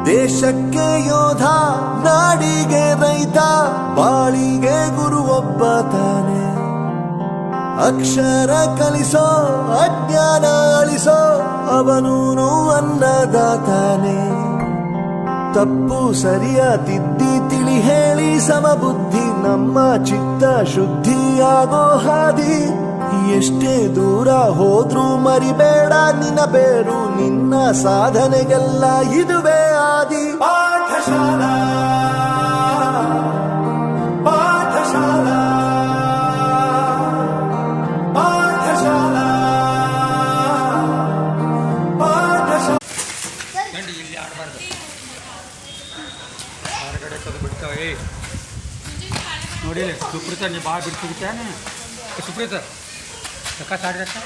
ದೇಶಕ್ಕೆ ಯೋಧ, ನಾಡಿಗೆ ರೈತ, ಬಾಳಿಗೆ ಗುರು ಒಬ್ಬ ತಾನೆ. ಅಕ್ಷರ ಕಲಿಸೋ, ಅಜ್ಞಾನ ಅಳಿಸೋ, ಅವನೂನು ಅನ್ನದಾತಾನೆ. ತಪ್ಪು ಸರಿಯ ತಿದ್ದಿ ತಿಳಿ ಹೇಳಿ ಸಮಬುದ್ಧಿ, ನಮ್ಮ ಚಿತ್ತ ಶುದ್ಧಿಯಾಗೋ ಹಾದಿ. ಎಷ್ಟೇ ದೂರ ಹೋದ್ರೂ ಮರಿಬೇಡ ನಿನ್ನ ಬೇರು, ನಿನ್ನ ಸಾಧನೆಗೆಲ್ಲ ಇದುವೇ ಆದಿ. ಪಾಠಶಾಲಾ ಪಾಠಶಾಲಾ ಪಾಠಶಾಲಾ ಪಾಠಶಾಲಾ. ಇಲ್ಲಿ ಆಡಬಾರ್ದು, ಹೊರಗಡೆ ತೆಗೆದು ಬಿಡ್ತಾವೆ. ನೋಡಿ ಸುಪ್ರೀತ, ನೀವು ಭಾಳ ಬಿಡ್ತಿರ್ತಾನೆ ಸುಪ್ರೀತ. ಕಕ್ಕ ಸಾಡ್ರಕ್ಕ